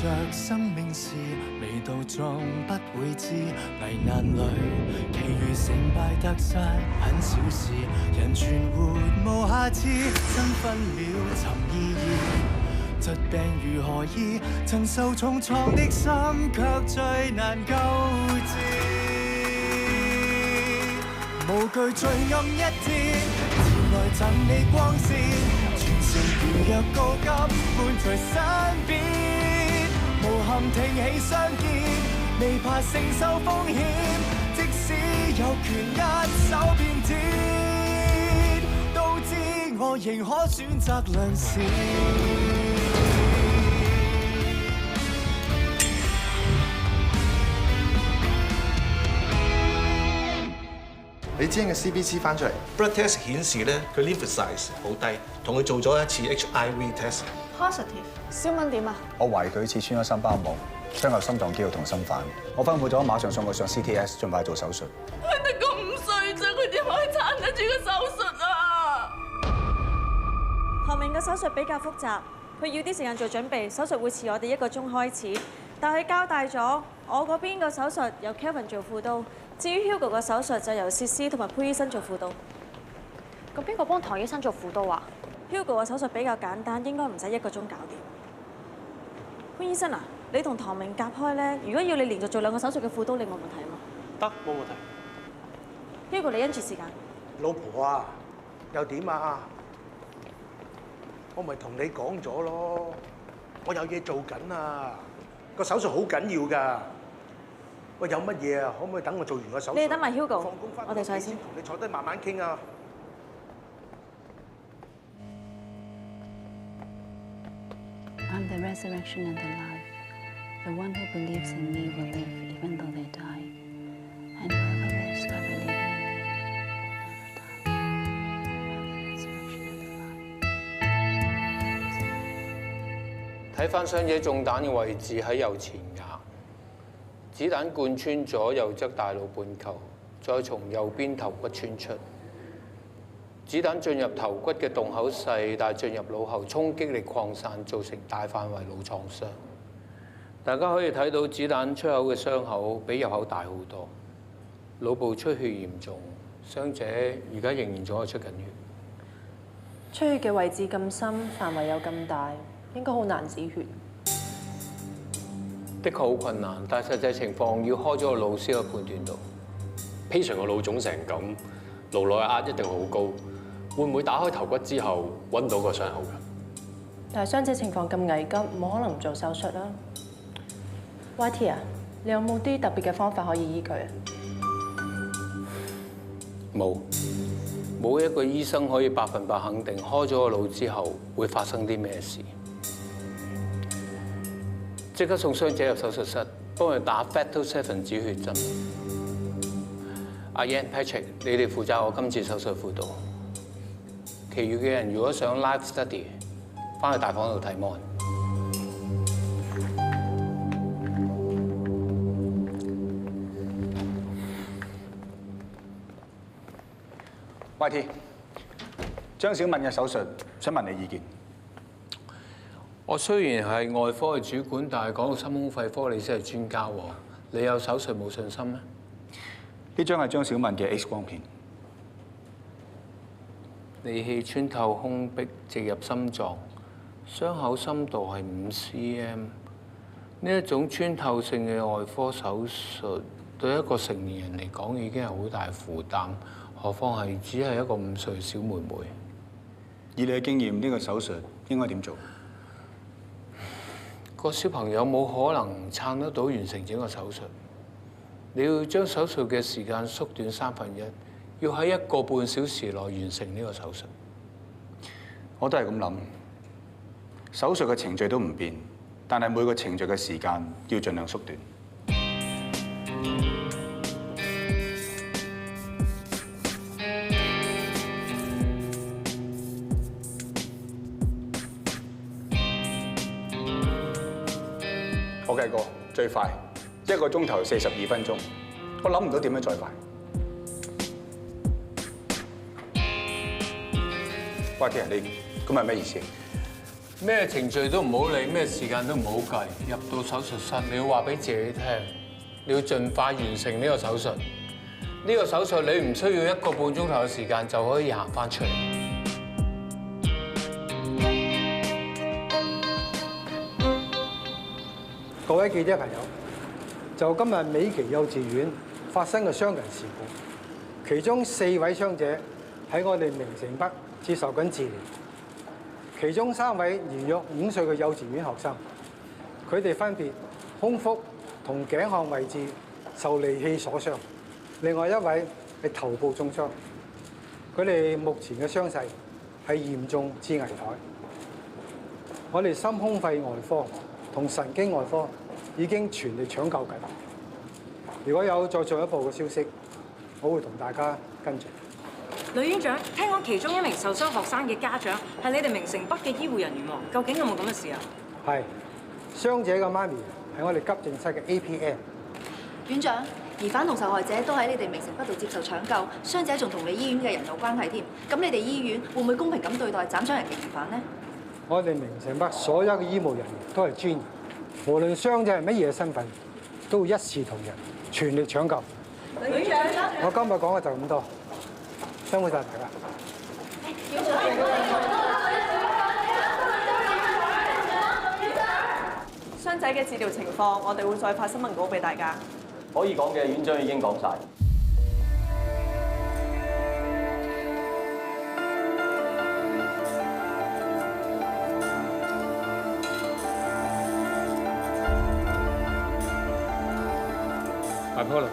着生命是未到終不會知，危難裏其餘成敗得失很小事，人存活無下次，真分秒尋意義，疾病如何醫？曾受重創的心卻最難救治，無懼罪暗一天，前來贈你光線，全城如若告急，伴隨身邊。無憾挺起雙肩，未怕承受風險，即使有權一手變天，都知我仍可選擇良善。你知嘅 CBC 翻出嚟 blood test 顯示咧，佢 lymphocyte 好低，同佢做咗一次 HIV test。positive。小敏點啊？我懷疑佢刺穿咗心包膜，傷及心臟肌肉同心瓣。我吩咐咗馬上送佢上 CTS， 盡快做手術。佢得咁細啫，佢點可以撐得住個手術啊？唐明嘅手術比較複雜，佢要啲時間做準備，手術會遲我哋1個鐘開始。但係佢交代咗，我嗰邊個手術由 Kelvin 做輔導，至於 Hugo 個手術就由薛師同埋潘醫生做輔導。咁邊個幫唐醫生做輔導啊 ？Hugo 個手術比較簡單，應該唔使1個鐘搞掂。潘醫生啊，你同唐明夾開咧，如果要你連續做2個手術嘅輔導，你冇問題啊嘛？得，冇問題。Hugo， 你因住時間。老婆啊，又點啊？我咪同你講咗咯，我有嘢做緊啊，個手術好緊要㗎。喂，有乜嘢啊？可唔可以等我做完個手術？你哋等埋 Hugo， 放工翻我哋上去先。同你坐低慢慢傾啊。I'm the resurrection and the life. The one who believes in me will live even though they die. And whoever lives by believing in me will never die. I'm the resurrection and the life. 睇翻傷者中彈嘅位置喺右前額，子彈貫穿咗右側大腦半球，再從右邊頭骨穿出。子彈進入頭骨嘅洞口細，但係進入腦後衝擊力擴散，造成大範圍腦創傷。大家可以睇到子彈出口嘅傷口比入口大好多，腦部出血嚴重，傷者而家仍然仲係出緊血。出血嘅位置咁深，範圍又咁大，應該好難止血。的確好困難，但係實際情況要開咗個腦先可以判斷到。patient個腦腫成咁，顱內壓一定好高。會唔會打開頭骨之後揾到個傷口㗎？但係傷者情況咁危急，冇可能唔做手術啦。YT 啊，你有冇啲特別嘅方法可以醫佢啊？冇一個醫生可以100%肯定開咗個腦之後會發生啲咩事。即刻送傷者入手術室，幫佢打 Factor 7止血針。阿 Yan、Patrick， 你哋負責我今次手術輔導。其餘嘅人如果想 live study， 翻去大房度睇 mon。YT， 張小敏嘅手術，想問你意見。我雖然係外科嘅主管，但係講到心胸肺科，你先係專家喎。你有手術冇信心咩？呢張係張小敏嘅 X 光片。利器穿透胸壁，直入心臟，傷口深度係5 cm。呢一種穿透性嘅外科手術，對一個成年人嚟講已經係好大負擔，何況係只係一個5歲小妹妹。以你嘅經驗，呢個手術應該點做？個小朋友冇可能撐得到完成整個手術。你要將手術嘅時間縮短1/3，要喺1個半小時內完成呢個手術。我都係咁諗。手術嘅程序都唔變，但係每個程序嘅時間要盡量縮短。我計過最快1個鐘頭42分鐘，我諗唔到點樣再快。YT， 你咁係咩意思？咩程序都唔好理，咩時間都唔好計。入到手術室，你要話俾自己聽，你要盡快完成呢個手術。呢個手術你唔需要1個半鐘頭嘅時間就可以行翻出嚟。各位記者朋友，就今日美琪幼稚園發生嘅傷人事故，其中4位傷者喺我哋名城北接受緊治療，其中3位年約5歲嘅幼稚園學生，佢哋分別胸腹同頸項位置受利器所傷，另外1位係頭部中傷。佢哋目前嘅傷勢係嚴重至危殆。我哋心胸肺外科同神經外科已經全力搶救緊。如果有再進一步嘅消息，我會同大家跟進。呂院長，聽講其中1名受傷學生嘅家長係你哋名城北嘅醫護人員喎，究竟有冇咁嘅事啊？係，傷者嘅媽咪係我哋急症室嘅 APM。院長，疑犯同受害者都喺你哋名城北度接受搶救，傷者仲同你醫院嘅人有關係添。咁你哋醫院會唔會公平咁對待斬傷人嘅疑犯呢？我哋名城北所有嘅醫務人員都係專業，無論傷者係乜嘢身份，都會一視同仁，全力搶救。院長，我今日講嘅就咁多，辛苦晒大家。傷者嘅治療情況，我哋會再發新聞稿俾大家。可以講嘅院長已經講晒。Bipolar。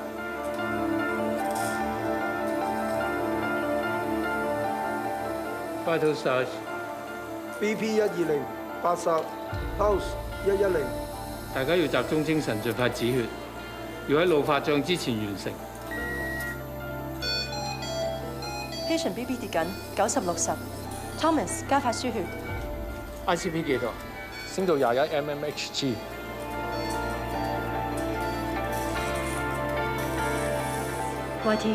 Vital size BP 120 80 Pulse 110。大家要集中精神，盡快止血，要喺腦發脹之前完成。Patient BB 跌緊90/60 Thomas 加快輸血。ICP 幾多？升到21 mmHg。YT，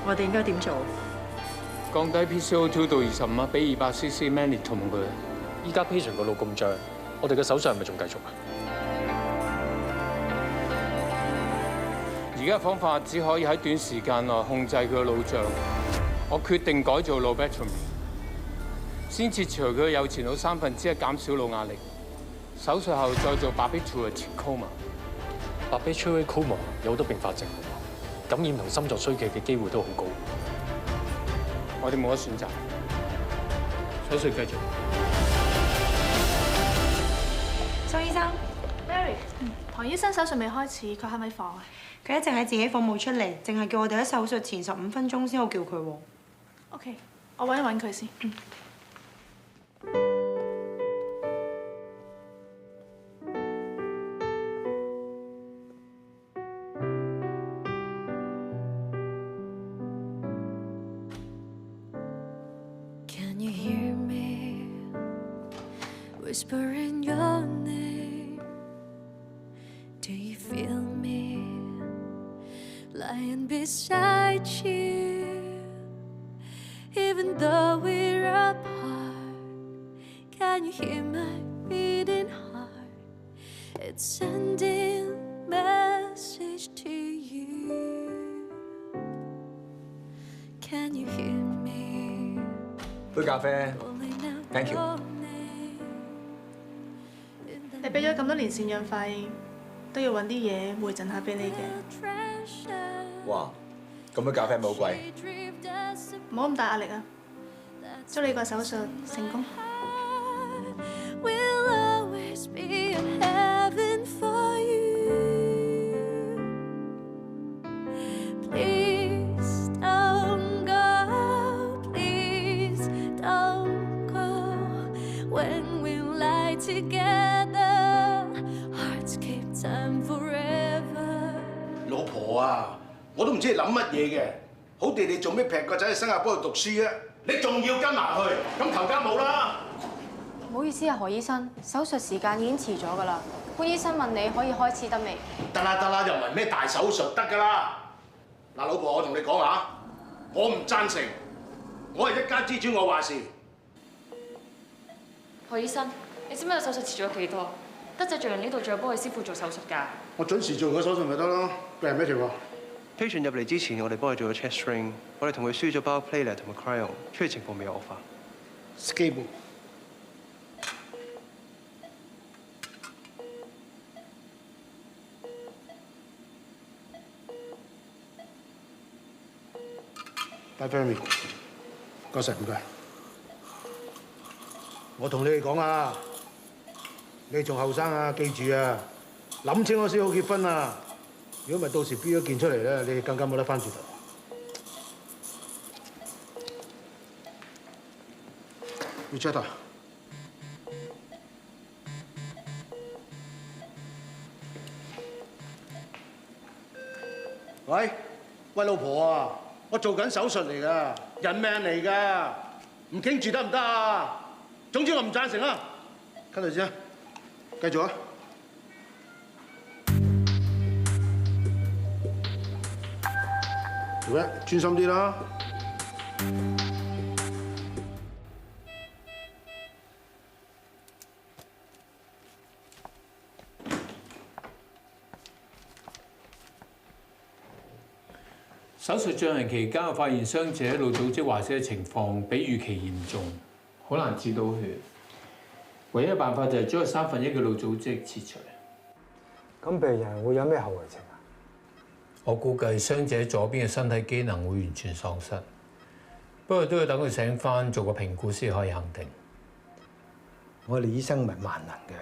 我哋應該點做？降低 PCO2 到25，俾200 cc mannitol佢。依家 patient 個腦咁脹，我哋嘅手術係咪仲繼續啊？而家方法只可以喺短時間內控制佢嘅腦脹。我決定改做 lobectomy， 先切除佢嘅右前腦1/3，減少腦壓力。手術後再做 barbiturates coma。barbiturates coma 有好多併發症，感染同心臟衰竭嘅機會都好高。我哋冇得選擇，手術繼續。蘇醫生 ，Mary， 唐醫生手術未開始，佢喺咪房啊？佢一直喺自己房冇出嚟，淨係叫我哋喺手術前15分鐘先好叫佢喎。OK， 我揾一揾佢先。Whispering your name, do you feel me lying beside you? Even though we're apart, can you hear my beating heart? It's sending message to you. Can you hear me? 杯咖啡 ，thank you。你俾咗咁多年贍養費，都要揾啲嘢回贈下俾你嘅。哇，咁樣咖啡咪好貴？唔好咁大壓力啊！祝你個手術成功。老婆啊，我都唔知你諗乜嘢嘅，好地地做咩劈個仔去新加坡度讀書啊？你仲要跟埋去，咁頭家冇啦。唔好意思啊，何醫生，手術時間已經遲咗㗎啦。潘醫生問你可以開始得未？得啦，又唔係咩大手術，得㗎啦。嗱，老婆，我同你講下，我唔贊成，我係一家之主，我話事。何醫生，你知唔知手術遲咗幾多？德仔做完呢度仲要幫佢師傅做手術㗎。我準時做完個手術咪得咯。病人咩情況 ？Patient 入嚟之前，我哋幫佢做咗 chest string， 我哋同佢輸咗包 platelet 同埋 cryo， 出嚟情況未有惡化。Stable。拜 Fermi， 多謝唔該。我同你哋講啊，你仲後生啊，記住啊，諗清楚先好結婚啊！如果唔係到時標咗件出嚟咧，你哋更加冇得翻轉頭。Richard， 喂，老婆啊，我做緊手術嚟㗎，人命嚟㗎，唔傾住得唔得啊？總之我唔贊成啊！跟住先，繼續啊！做咩？專心啲啦！手術進行期間，我發現傷者腦組織壞死嘅情況比預期嚴重，好難止到血。唯一嘅辦法就係將佢1/3嘅腦組織切除。咁病人會有咩後遺症啊？我估計傷者左邊嘅身體機能會完全喪失，不過都要等佢醒返做個評估先可以肯定。我哋醫生唔係萬能嘅，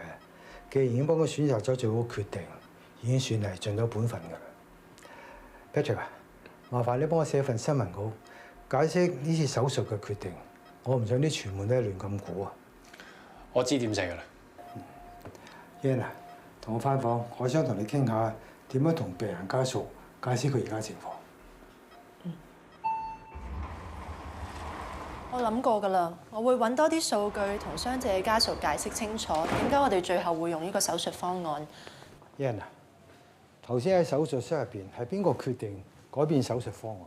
既然已經幫佢選擇咗最好決定，已經算係盡咗本分㗎啦。Patrick 啊，麻煩你幫我寫份新聞稿，解釋呢次手術嘅決定。我唔想啲傳媒都係亂咁估啊！我知點寫㗎啦。Ian 同我返房，我想同你傾下點樣同病人家屬解釋佢而家情況。我諗過㗎啦，我會揾多啲數據同傷者嘅家屬解釋清楚點解我哋最後會用呢個手術方案。Ian 頭先喺手術室入邊係邊個決定改變手術方案？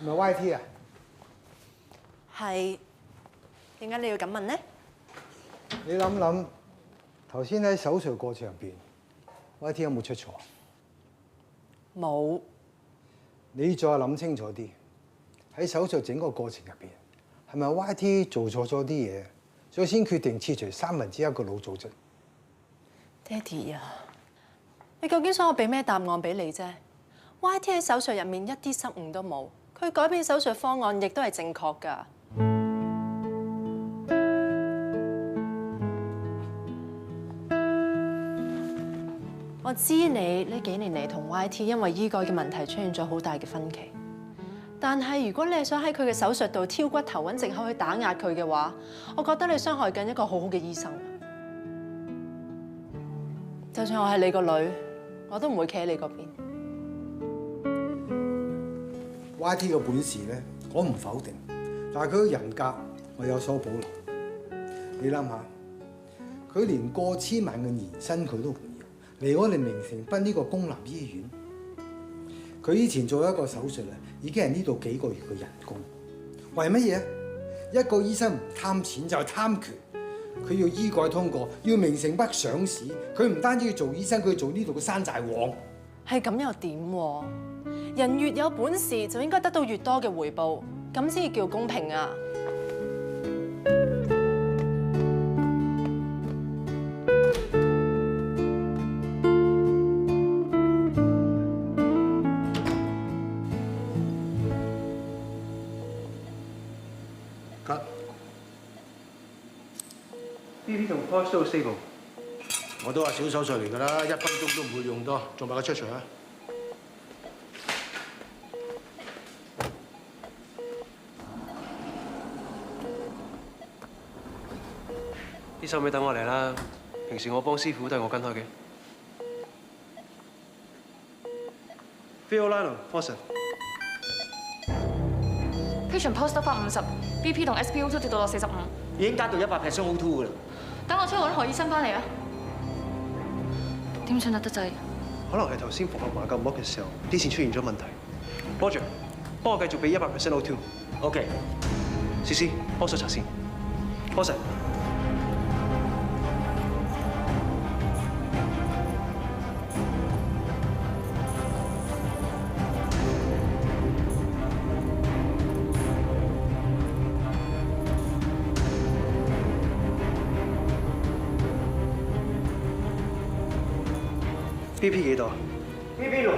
唔係 YT 啊？係。點解你要咁問呢？你諗諗，頭先喺手術過程入邊 ，YT 有冇出錯？冇。你再諗清楚啲，喺手術整個過程入邊，係咪 YT 做錯咗啲嘢，所以先決定切除1/3個腦組織？爹哋啊，你究竟想我俾咩答案俾你啫 ？YT 喺手術入面一啲失誤都冇，佢改變手術方案亦都係正確㗎。我知你呢幾年嚟同 YT 因為醫改嘅問題出現咗好大嘅分歧，但係如果你係想喺佢嘅手術度挑骨頭揾藉口去打壓佢嘅話，我覺得你傷害緊一個好好嘅醫生。就算我係你個女，我都唔會企喺你嗰邊。YT 嘅本事咧，我唔否定，但係佢嘅人格我有所保留。你諗下，佢連過千萬嘅年薪佢都唔要，嚟我哋明城北呢個公立醫院，佢以前做一個手術咧，已經係呢度幾個月嘅人工。為乜嘢？一個醫生唔貪錢就係貪權。佢要醫改通過，要明城北上市。佢唔單止要做醫生，佢要做呢度嘅山寨王。係咁又點？人越有本事，就應該得到越多嘅回報，咁先至叫公平啊！BP 同 pulse 都 stable。我都話小手術嚟㗎啦，1分鐘都唔會用多，仲埋個出場啊！啲手尾等我嚟啦，平時我幫師傅都係我跟開嘅。Violino, Forsen。Patient pulse 得返50，BP 同 SpO2 跌到落45。已經加到100% O2 㗎啦。等我出去揾何醫生翻嚟啊！點算啊，德仔？可能係頭先縫合埋嚿膜嘅時候，啲線出現咗問題。Roger，幫我繼續俾100% O2。OK。CC，幫手查線。多謝。BP 幾多 ？BP 60/31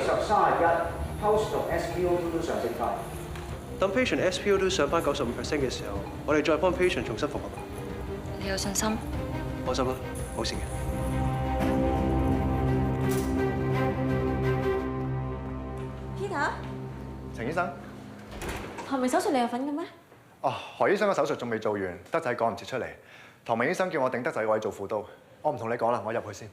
，Pulse 同 SpO2 都上升翻。等 patient SpO2 上翻95% 嘅時候，我哋再幫 patient 重新復合。你有信心？放心啦，冇事嘅。Peter，陳醫生，唐明手術你有份嘅咩？哦，何醫生嘅手術仲未做完，德仔趕唔切出嚟。唐明醫生叫我頂德仔位做副刀，我唔同你講啦，我入去先。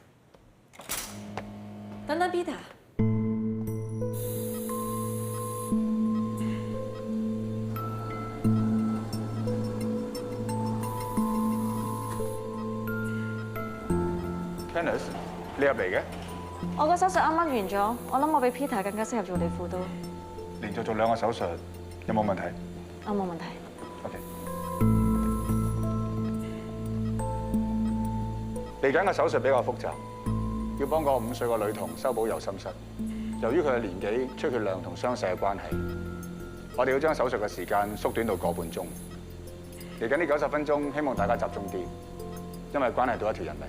等等 ，Peter。Candice， 你入嚟嘅？我個手術啱啱完咗，我諗我比 Peter 更加適合做你副刀。連續做2個手術，有冇問題？我冇問題。OK。嚟緊嘅手術比較複雜，要幫個5歲嘅女童修補右心室。由於佢嘅年紀、出血量同傷勢嘅關係，我哋要將手術嘅時間縮短到個半鐘。嚟緊呢90分鐘，希望大家集中啲，因為關係到一條人命。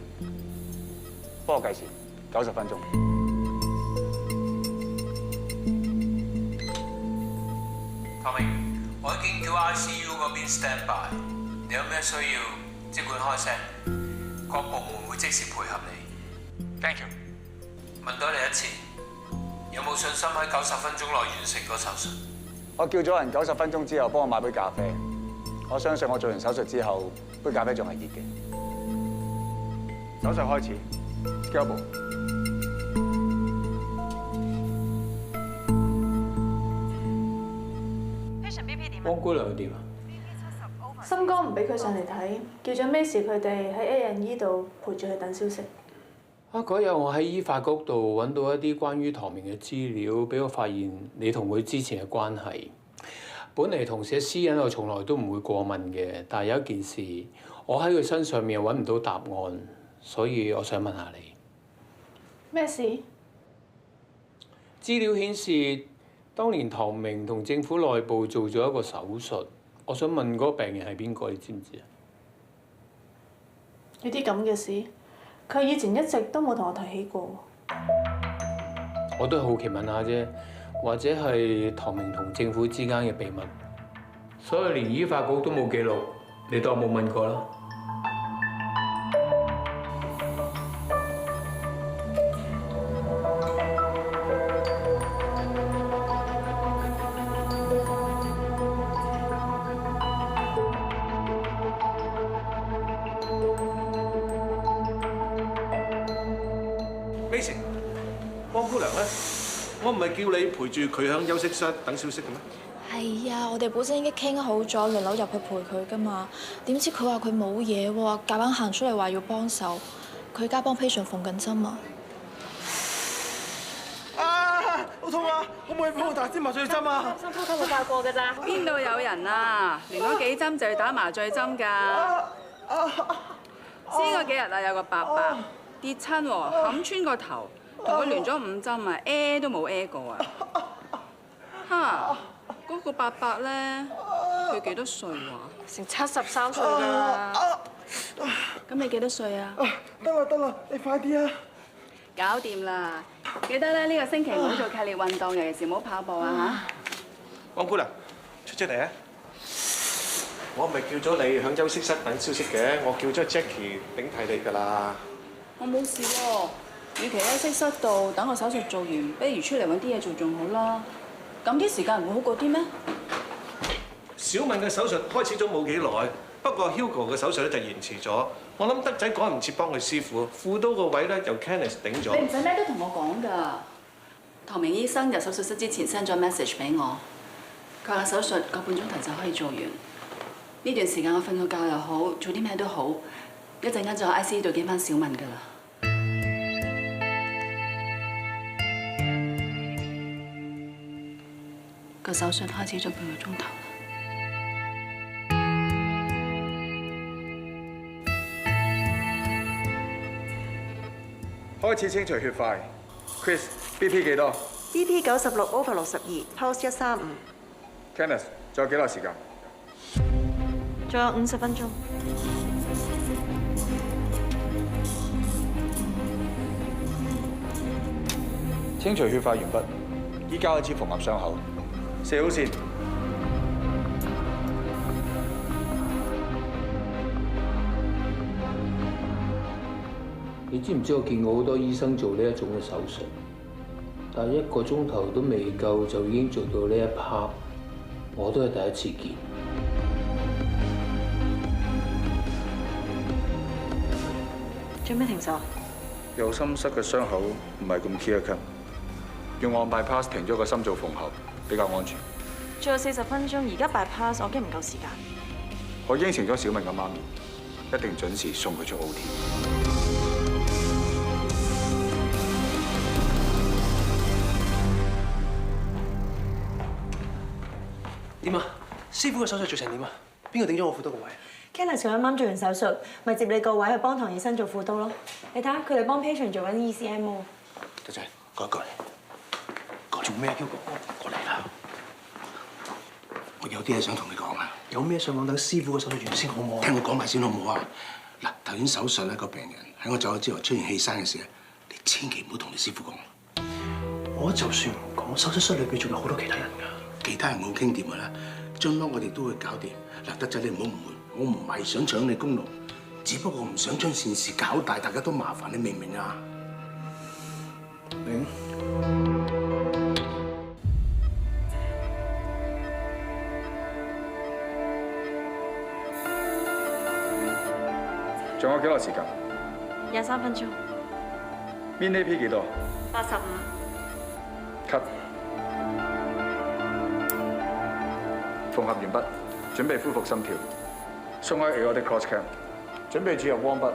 幫我計時90分鐘。唐明，我已經叫 ICU 嗰邊 stand by， 你有咩需要即管開聲，各部門會即時配合你。Thank you。問多你一次，有冇信心喺90分鐘內完成個手術？我叫咗人90分鐘之後幫我買杯咖啡，我相信我做完手術之後，杯咖啡仲係熱嘅。手術開始。腳步。汪姑娘點啊？心哥唔俾佢上嚟睇，叫咗 Macy 佢哋喺 A&E 度陪住佢等消息。嗰日我喺醫發局度揾到一啲關於唐明嘅資料，俾我發現你同佢之前嘅關係。本嚟同事嘅私隱我從來都唔會過問嘅，但係有一件事，我喺佢身上面揾唔到答案，所以我想問下你。咩事？資料顯示，當年唐明同政府內部做咗一個手術，我想問嗰個病人係邊個？你知唔知啊？有啲咁嘅事，佢以前一直都冇同我提起過。我都好奇問下啫，或者係唐明同政府之間嘅秘密，所以連醫發局都冇記錄，你當我冇問過啦。Macy， 汪姑娘咧，我唔係叫你陪住佢喺休息室等消息嘅咩？係啊，我哋本身已經傾好咗輪流入去陪佢噶嘛。點知佢話佢冇嘢喎，夾硬行出嚟話要幫手。佢而家幫 patient 縫緊針啊！啊！好痛啊！可唔可以幫我打支麻醉針啊？心呼吸冇爆過㗎咋？邊度有人啊？連嗰幾針就要打麻醉針㗎。先嗰幾日啊，有個伯伯跌親喎，冚穿個頭，同佢連咗5針啊，都冇過啊！嚇！嗰個伯伯咧，佢幾多歲喎？成73歲㗎啦。咁你幾多歲啊？得啦，你快啲啊！搞掂啦！記得咧，呢個星期唔好做劇烈運動，尤其是唔好跑步啊嚇！汪姑娘，出嚟啊！我唔係叫咗你喺休息室等消息嘅，我叫咗 Jackie 頂替你㗎啦。我冇事喎，與其喺休息室度等我手術做完，不如出嚟揾啲嘢做仲好啦。咁啲時間唔會好過啲咩？小敏嘅手術開始咗冇幾耐，不過 Hugo 嘅手術咧就延遲咗。我諗德仔趕唔切幫佢師傅，副刀個位咧由 Candice 頂咗。你唔使咩都同我講㗎。唐明醫生入手術室之前 send 咗 message 俾我，佢話手術個半鐘頭就可以做完。呢段時間我瞓個覺又好，做啲咩都好，一陣間就喺 ICU 度見翻小敏㗎啦。個手術開始咗半個鐘頭啦。開始清除血塊。Chris BP 幾多 ？BP 96/62 ，pulse 135。Kenneth 仲有幾耐時間？仲有50分鐘。清除血塊完畢，依家開始縫合傷口。射好線。你知唔知我見過好多醫生做呢一種嘅手術，但係1個鐘頭都未夠就已經做到呢一 part，我都係第一次見。做咩停手？右心室嘅傷口唔係咁 clear cut， 用按 bypass 停咗個心臟縫合比較安全。仲有40分鐘，而家 bypass 我驚唔夠時間。我應承咗小明嘅媽咪，一定準時送佢出 OT。點啊？師傅嘅手術做成點啊？邊個頂咗我副刀個位 Kenneth 佢啱啱做完手術，咪接你個位去幫唐醫生做副刀咯。你睇下佢哋幫 patient 做緊 ECM 喎。德仔，過一過嚟。做咩啊 ，Hugo？ 過嚟啦！我有啲嘢想同你講啊。有咩想講？等師傅嘅手術完先好唔好？聽我講埋先好唔好啊？嗱，頭先手術咧個病人喺我走咗之後出現氣栓嘅時，你千祈唔好同你師傅講。我就算唔講，手術室裏邊仲有好多其他人㗎。其他人冇傾掂㗎啦，將來我哋都會搞掂。嗱，德仔你唔好誤會，我唔係想搶你功勞，只不過唔想將件事搞大，大家都麻煩，你明唔明啊？明。仲有幾耐時間？23分鐘。Min AP 幾多？85。cut。縫合完畢，準備恢復心跳。鬆開 aortic cross clamp， 準備注入汪筆。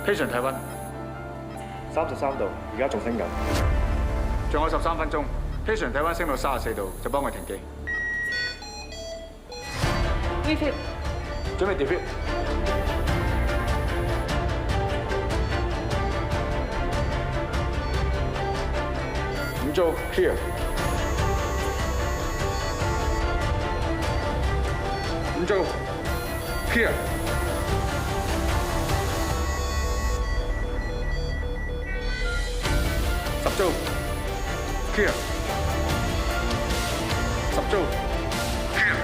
patient 體溫33度，而家仲升緊。仲有13分鐘 ，patient 體溫升到34度，就幫佢停機。Refill。準備 defib。5組 clear。5組 clear。10組 clear。10組 clear。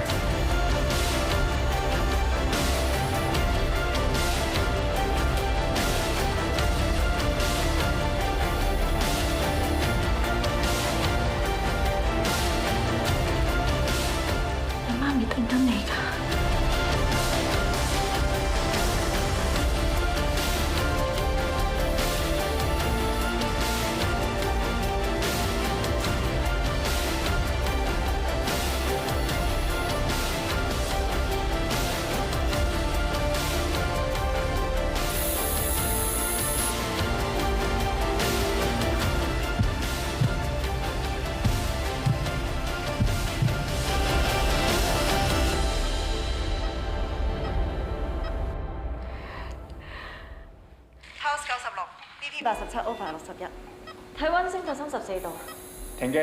你媽咪等緊你㗎。87/61，體溫升到34度。停機。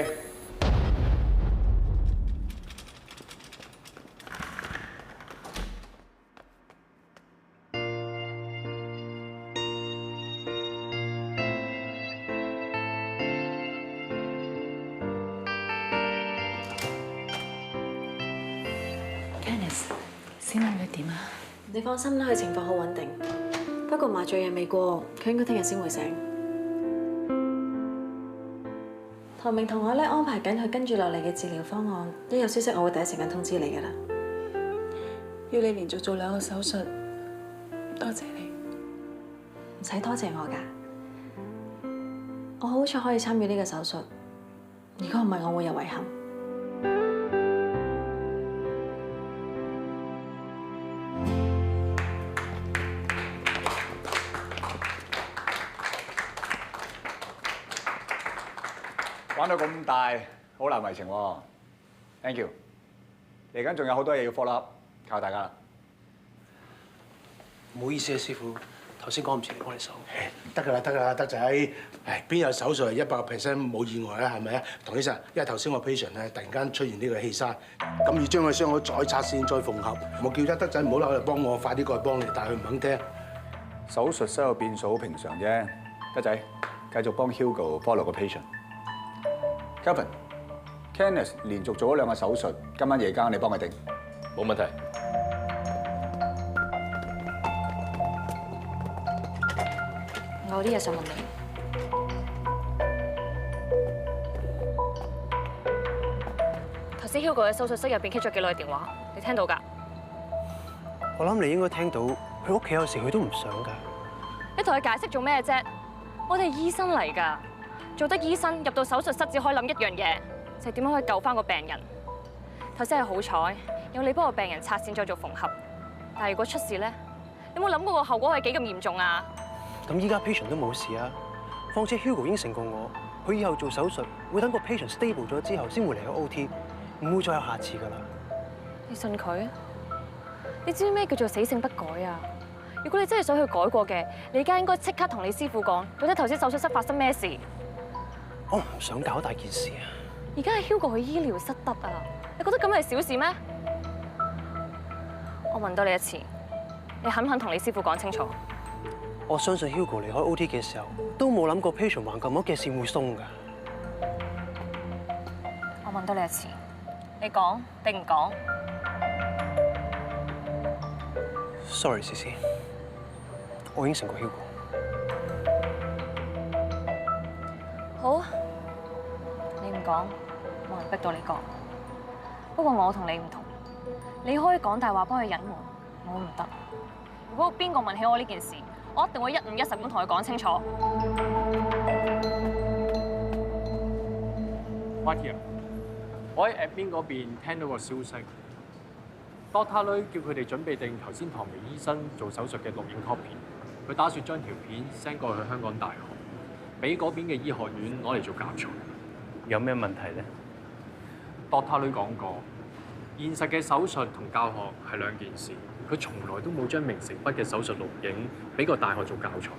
Kenneth，小妹佢點啊？你放心啦，佢情況好穩定。不過麻醉日未過，佢應該聽日先會醒。唐明同我咧安排緊佢跟住落嚟嘅治療方案，一有消息我會第一時間通知你㗎啦。要你連續做2個手術，多謝你。唔使多謝我㗎，我好彩可以參與呢個手術。如果唔係，我會有遺憾。玩到咁大，好難為情喎。Thank you。嚟緊仲有好多嘢要 follow up，靠大家啦。唔好意思啊，師傅，頭先講唔切你幫你手。得㗎啦，得㗎啦，德仔。邊有手術係100% 冇意外啊？係咪啊？唐醫生，因為頭先我 patient 咧突然間出現呢個氣栓，咁要將個傷口再拆線再縫合。我叫咗德仔唔好留嚟幫我，快啲過去幫你，但係佢唔肯聽。手術室有變數好平常啫，德仔繼續幫 Hugo follow 個 patient。Kevin、Kenneth 連續做咗2個手術，今晚夜間你幫佢頂。冇問題。我有啲嘢想問你。頭先 Hugo 喺手術室入邊傾咗幾耐電話，你聽到㗎？我諗你應該聽到，佢屋企有時佢都唔想㗎。你同佢解釋做咩啫？我哋係醫生嚟㗎，做得醫生入到手術室只可以諗一樣嘢，就係點樣可以救翻個病人。頭先係好彩，有你幫個病人拆線再做縫合，但係如果出事咧，你有冇諗過個後果係幾咁嚴重啊？咁依家 patient 都冇事啊，況且 Hugo 應承過我，佢以後做手術會等個 patient stable 咗之後先會嚟個 OT， 唔會再有下次㗎啦。你信佢？你知唔知咩叫做死性不改啊？如果你真係想去改過嘅，你而家應該即刻同你師傅講，到底頭先手術室發生咩事？我唔想搞大件事啊！而家係 Hugo 去醫療失德啊！你覺得咁係小事咩？我問多你一次，你肯唔肯同你師傅講清楚？我相信 Hugo 離開 OT 嘅時候，都冇諗過 patient 橫膈膜嘅線會鬆㗎。我問多你一次，你講定唔講 ？Sorry， 思思，我應承過 Hugo。好，你唔講，冇人逼到你講。不過我同你唔同，你可以講大話幫佢隱瞞，我唔得。如果邊個問起我呢件事，我一定會1、5、1十咁同佢講清楚。YT 啊，我喺 admin 嗰邊聽到個消息 ，Doctor 女叫佢哋準備定頭先唐明醫生做手術嘅錄影 copy， 佢打算將條片 send 過去香港大學，俾嗰邊嘅醫學院攞嚟做教材。有咩問題咧？Doctor 女講過，現實嘅手術同教學係兩件事。佢從來都冇將明城北嘅手術錄影俾個大學做教材。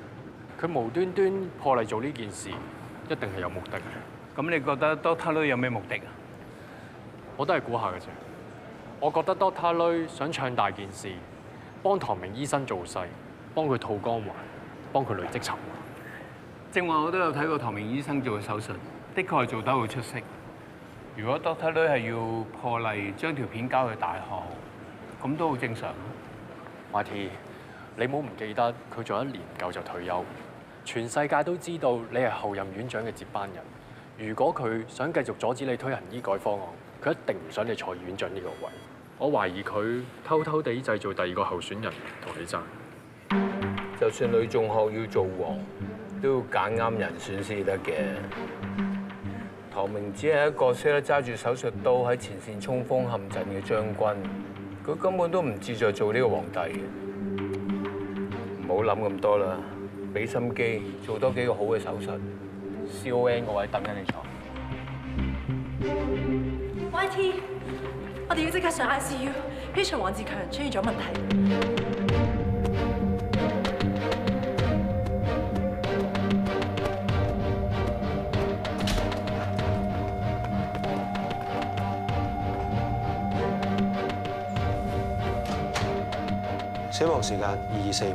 佢無端端破例做呢件事，一定係有目的嘅。咁你覺得 Doctor 女有咩目的啊？我都係估下嘅啫。我覺得 Doctor 女想唱大件事，幫唐明醫生做勢，幫佢吐光環，幫佢累積籌碼。正話我都有睇過唐明醫生做嘅手術，的確係做得好出色。如果 Doctor 女係要破例將條片交去大學，咁都好正常。YT，你唔好唔記得佢做1年夠就退休，全世界都知道你係後任院長嘅接班人。如果佢想繼續阻止你推行醫改方案，佢一定唔想你坐院長呢個位。我懷疑佢偷偷地製造第2個候選人同你爭。就算女中學要做王，都要揀啱人選先得嘅。唐明只係一個識得揸住手術刀喺前線衝鋒陷陣嘅將軍。佢根本都唔志在做呢個皇帝嘅，唔好諗咁多啦，俾心機做多幾個好嘅手術。CON 個位等緊你坐。YT， 我哋要即刻上 ICU，patient 黃志強出現咗問題。死亡時間2245。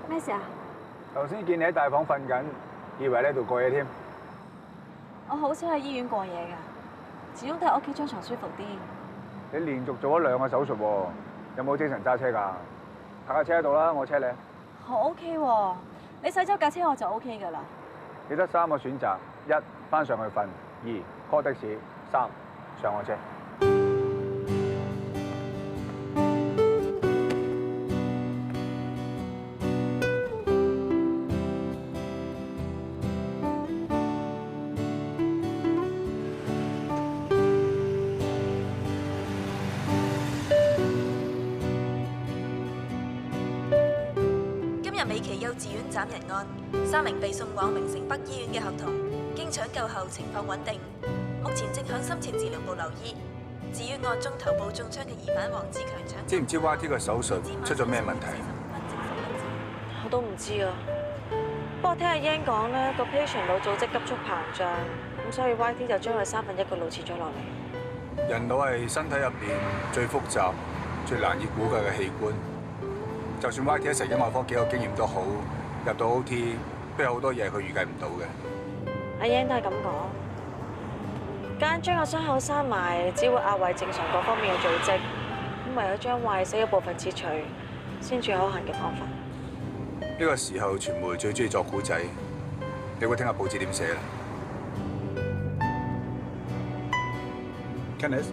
咩事啊？頭先見你喺大房瞓緊，以為你喺度過夜添。我好少喺醫院過夜㗎，始終都係屋企張床舒服啲。你連續做咗2個手術喎，有冇精神揸車㗎？泊架車喺度啦，我車你。我 OK 喎，你洗走架車我就 OK 㗎啦。你得3個選擇： 1翻上去瞓；2 call 的士； 3上我車。美琪幼稚園斬人案，3名被送往明城北醫院嘅學童，經搶救後情況穩定，目前正向深切治療部留醫。至於案中頭部中槍嘅疑犯黃志強搶，知唔知 YT 個手術出咗咩問題？我都唔知啊。不過聽阿 Yan 講咧，個 patient 腦組織急速膨脹，咁所以 YT 就將佢1/3個腦切咗落嚟。人腦係身體入邊最複雜、最難以估計嘅器官。就算 YT 一成音樂科幾有經驗都好，入到 OT 都有好多嘢佢預計唔到嘅。阿 Yan 都係咁講。間將個傷口閂埋，只會壓壞正常各方面嘅組織，咁唯有將壞死嘅部分切除，先最可行嘅方法。呢個時候，傳媒最中意作古仔，你會聽下報紙點寫啦 ？Kenneth。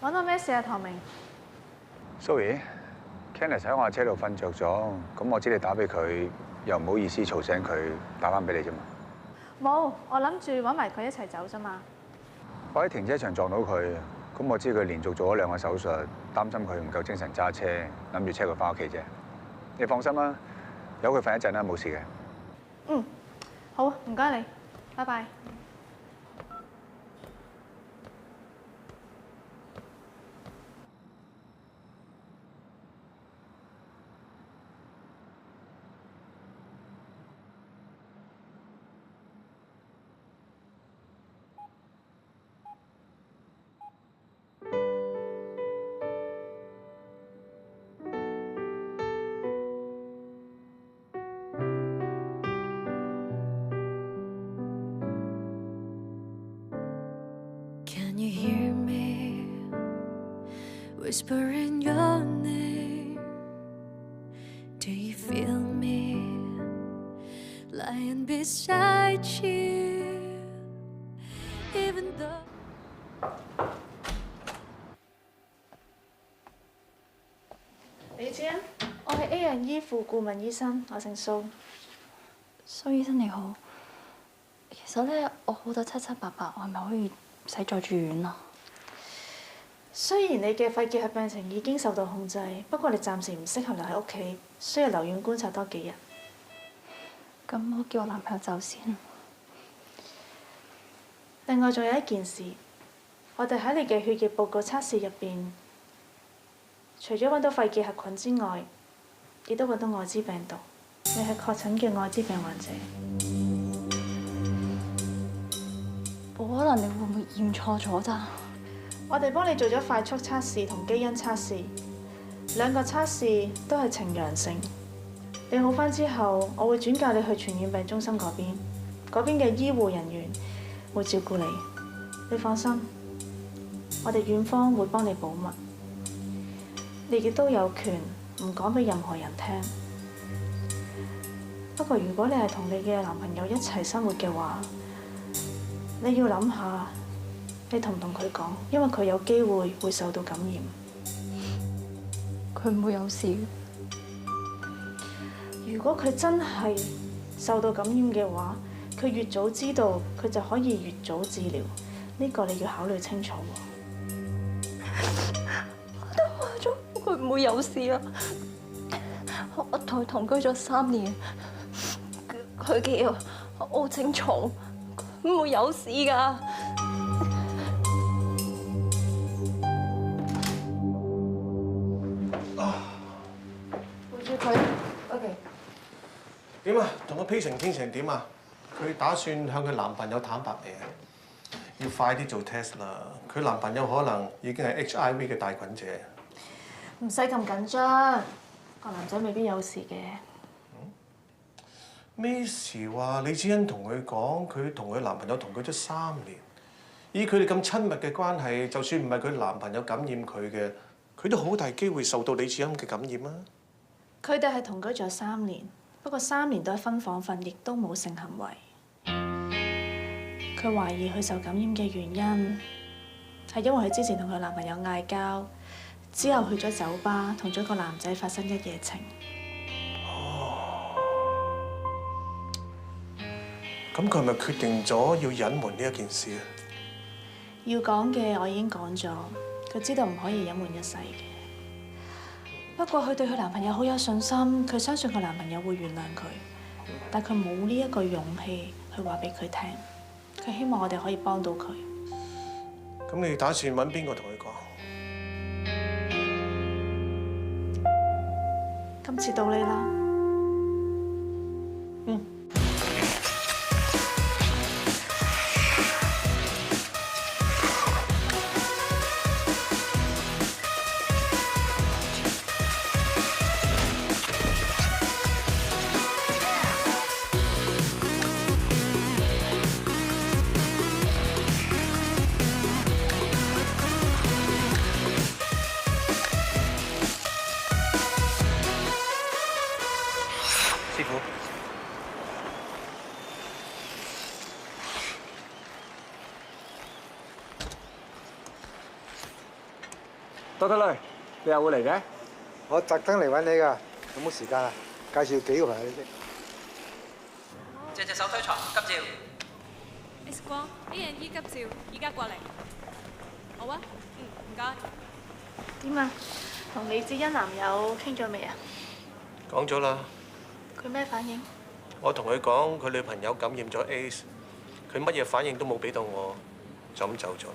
揾到咩事啊，唐明 ？Sorry，Kenneth 喺我車度瞓着咗，咁我知你打俾佢，又唔好意思嘈醒佢，打翻俾你啫嘛。冇，我諗住揾埋佢一齊走啫嘛。我喺停車場撞到佢，咁我知佢連續做咗2個手術，擔心佢唔夠精神揸車，諗住車佢翻屋企啫。你放心啦，由佢瞓一陣啦，冇事嘅。嗯，好，唔該你，拜拜。Can you hear me whispering your name? Do you feel me lying beside you? Even though 李子欣，我係 A 人醫護顧問醫生，我姓蘇。蘇醫生你好，其實咧我好得七七八八，我係咪可以唔使再住院啊？雖然你嘅肺結核病情已經受到控制，不過你暫時唔適合留喺屋企，需要留院觀察多幾日。咁我叫我男朋友走先。另外仲有一件事，我哋喺你嘅血液報告測試入邊，除咗揾到肺結核菌之外，亦都揾到愛滋病毒。你係確診嘅愛滋病患者。冇可能，你會唔會驗錯咗咋？我哋幫你做咗快速測試同基因測試，2個測試都係呈陽性。你好返之後，我會轉介你去傳染病中心嗰邊嘅醫護人員會照顧你。你放心，我哋院方會幫你保密，你亦都有權唔講俾任何人聽。不過如果你係同你嘅男朋友一齊生活嘅話，你要諗下，你同唔同佢講？因為佢有機會受到感染。佢唔會有事。如果佢真係受到感染嘅話，佢越早知道，佢就可以越早治療。呢個你要考慮清楚喎。我都話咗佢唔會有事啊！我同佢同居咗3年，佢嘅奧症重，佢唔會有事㗎。護住佢 ，OK。點啊？同個 patient 傾成點啊？佢打算向佢男朋友坦白未啊？要快啲做 test 啦！佢男朋友可能已經係 HIV 嘅帶菌者。唔使咁緊張，個男仔未必有事嘅。咩事話？李子欣同佢講，佢同佢男朋友同居咗3年，以佢哋咁親密嘅關係，就算唔係佢男朋友感染佢嘅，佢都好大機會受到李志鑫嘅感染啊！佢哋係同居咗3年，不過3年都係分房瞓，亦都冇性行為。佢懷疑佢受感染嘅原因係因為佢之前同佢男朋友嗌交，之後去咗酒吧同咗個男仔發生一夜情。咁佢係咪決定咗要隱瞞呢一件事啊？要講嘅我已經講咗，佢知道唔可以隱瞞一世嘅。不過佢對佢男朋友好有信心，佢相信佢男朋友會原諒佢，但佢冇呢一個勇氣去話俾佢聽。佢希望我哋可以幫到佢。咁你打算揾邊個同佢講？今次到你啦。師傅，多得嘞，你又會嚟嘅？我特登嚟揾你㗎，有冇時間啊？介紹幾個朋友你識。隻手推床，急照。 X 光 A&E 急照，依家過嚟。好啊，唔該。點啊？同李志欣男友傾咗未啊？講咗啦。佢咩反應？我同佢講，佢女朋友感染咗 AIDS， 佢乜嘢反應都冇俾到我，就咁走咗啦。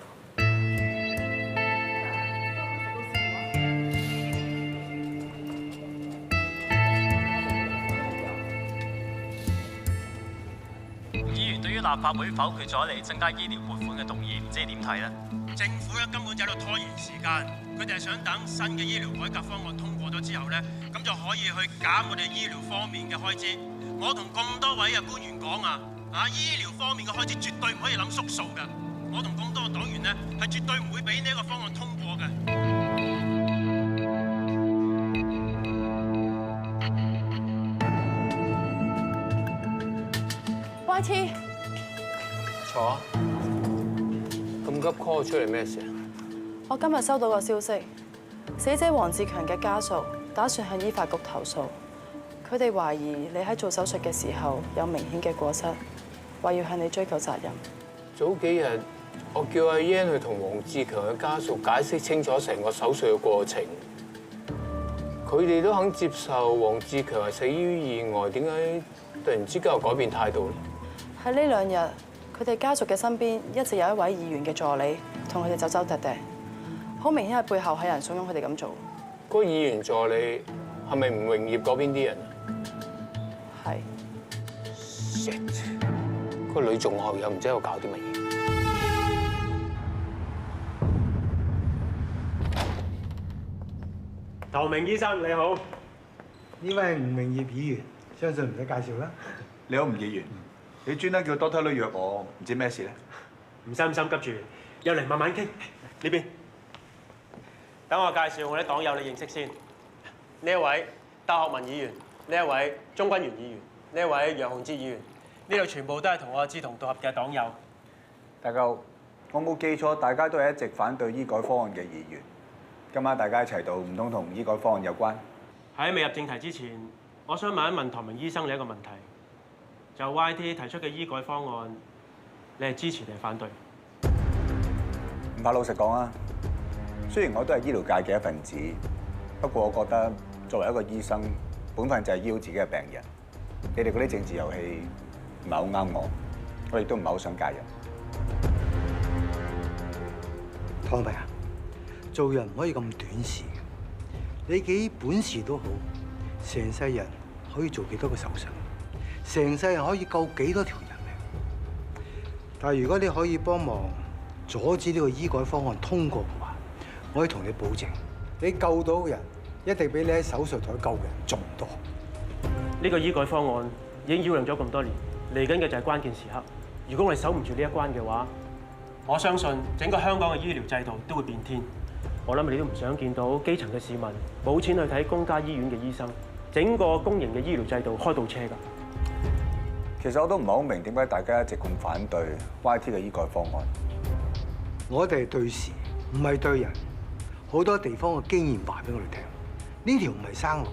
議員對於立法會否決咗嚟增加醫療撥款嘅動議，唔知你點睇呢？政府咧根本就喺度拖延時間，佢哋係想等新嘅醫療改革方案通過咗之後咧，咁就可以去減我哋醫療方面嘅開支。我同咁多位嘅官員講啊，醫療方面嘅開支絕對唔可以諗縮數㗎。我同咁多個黨員咧係絕對唔會俾呢一個方案通過嘅。YT， 坐啊！咁急 call 出嚟咩事啊？我今日收到個消息，死者黃志強嘅家屬打算向醫發局投訴，佢哋懷疑你喺做手術嘅時候有明顯嘅過失，話要向你追究責任。早幾日我叫阿 Yan 去同黃志強嘅家屬解釋清楚成個手術嘅過程，佢哋都肯接受黃志強係死於意外，點解突然之間又改變態度咧？喺呢2日，佢哋家屬嘅身邊一直有一位議員嘅助理同佢哋走走趯趯，好明顯係背後係人慫恿佢哋咁做。嗰個議員助理係咪吳榮業嗰邊啲人啊？係。Shit！ 個女仲學友唔知喺度搞啲乜嘢？唐明醫生你好，呢位吳明業議員，相信唔使介紹啦。你好，吳議員，你專登叫 Doctor 女約我，唔知咩事咧？唔使咁心急住，入嚟慢慢傾。呢邊，等我介紹我啲黨友你認識先。呢一位戴學文議員，呢一位鍾君元議員，呢一位楊洪志議員，呢度全部都係同我志同道合嘅黨友。大家好，我冇記錯，大家都係一直反對醫改方案嘅議員。今晚大家一齊到，唔通同醫改方案有關？喺未入正題之前，我想問一問唐明醫生你一個問題。就 YT 提出嘅醫改方案，你係支持定係反對？唔怕老實講啊，雖然我都係醫療界嘅一份子，不過我覺得作為一個醫生，本分就係醫好自己嘅病人。你哋嗰啲政治遊戲唔係好啱我，我亦都唔係好想介入。唐明啊，做人唔可以咁短視嘅。你幾本事都好，成世人可以做幾多個手術？成世人可以救幾多條人命？但係如果你可以幫忙阻止呢個醫改方案通過嘅話，我可以同你保證，你救到嘅人一定比你喺手術台救嘅人仲多。呢個醫改方案已經擾攘咗咁多年，嚟緊嘅就係關鍵時刻。如果我哋守唔住呢一關嘅話，我相信整個香港嘅醫療制度都會變天。我諗你都唔想見到基層嘅市民冇錢去睇公家醫院嘅醫生，整個公營嘅醫療制度開倒車㗎。其實我都唔係好明點解大家一直咁反對 YT 嘅醫改方案。我哋係對事，唔係對人。好多地方嘅經驗話俾我哋聽，呢條唔係生路，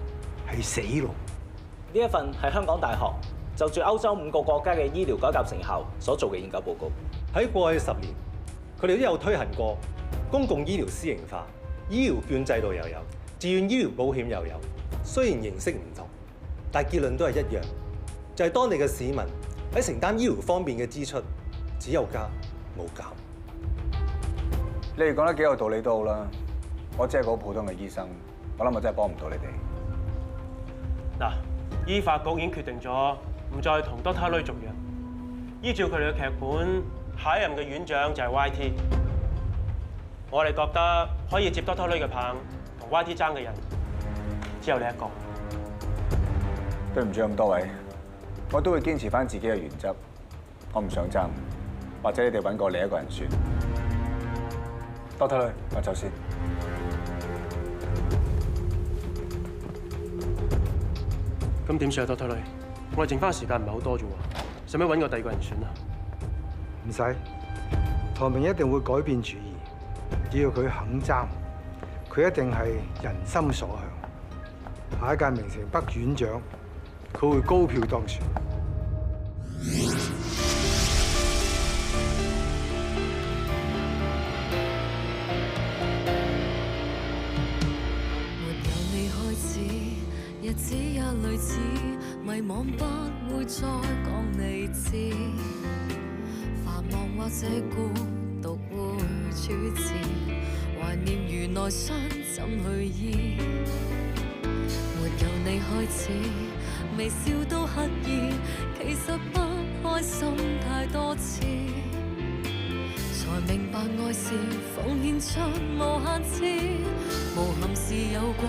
係死路。呢一份係香港大學就住歐洲5個國家嘅醫療改革成效所做嘅研究報告。喺過去10年，佢哋都有推行過公共醫療私營化、醫療券制度又有，自願醫療保險又有。雖然形式唔同，但結論都係一樣，就係當地嘅市民喺承擔醫療方面嘅支出，只有加冇減。你哋講得幾有道理都好啦，我只係個好普通嘅醫生，我諗我真係幫唔到你哋。嗱，醫發局已經決定咗唔再同 Dr. Lui 續約，依照佢哋嘅劇本，下一任嘅院長就係 YT。我哋覺得可以接 Dr. Lui 嘅棒，同 YT 爭嘅人只有你一個。對唔住咁多位，我都會堅持翻自己嘅原則，我唔想爭，或者你哋揾過另一個人選。Dr. Lui，我走先。咁點算啊 Dr. Lui？我哋剩翻嘅時間唔係好多啫喎，使唔使揾個第二個人選啊？唔使，唐明一定會改變主意，只要佢肯爭，佢一定係人心所向。下一屆明城北院長，佢會高票當選。日子也類似，迷惘不會再講理智，繁忙或者孤獨會主持，懷念如內傷怎去醫？沒有你開始，微笑都刻意，其實不開心太多次，才明白愛是奉獻出無限次，無憾是有過。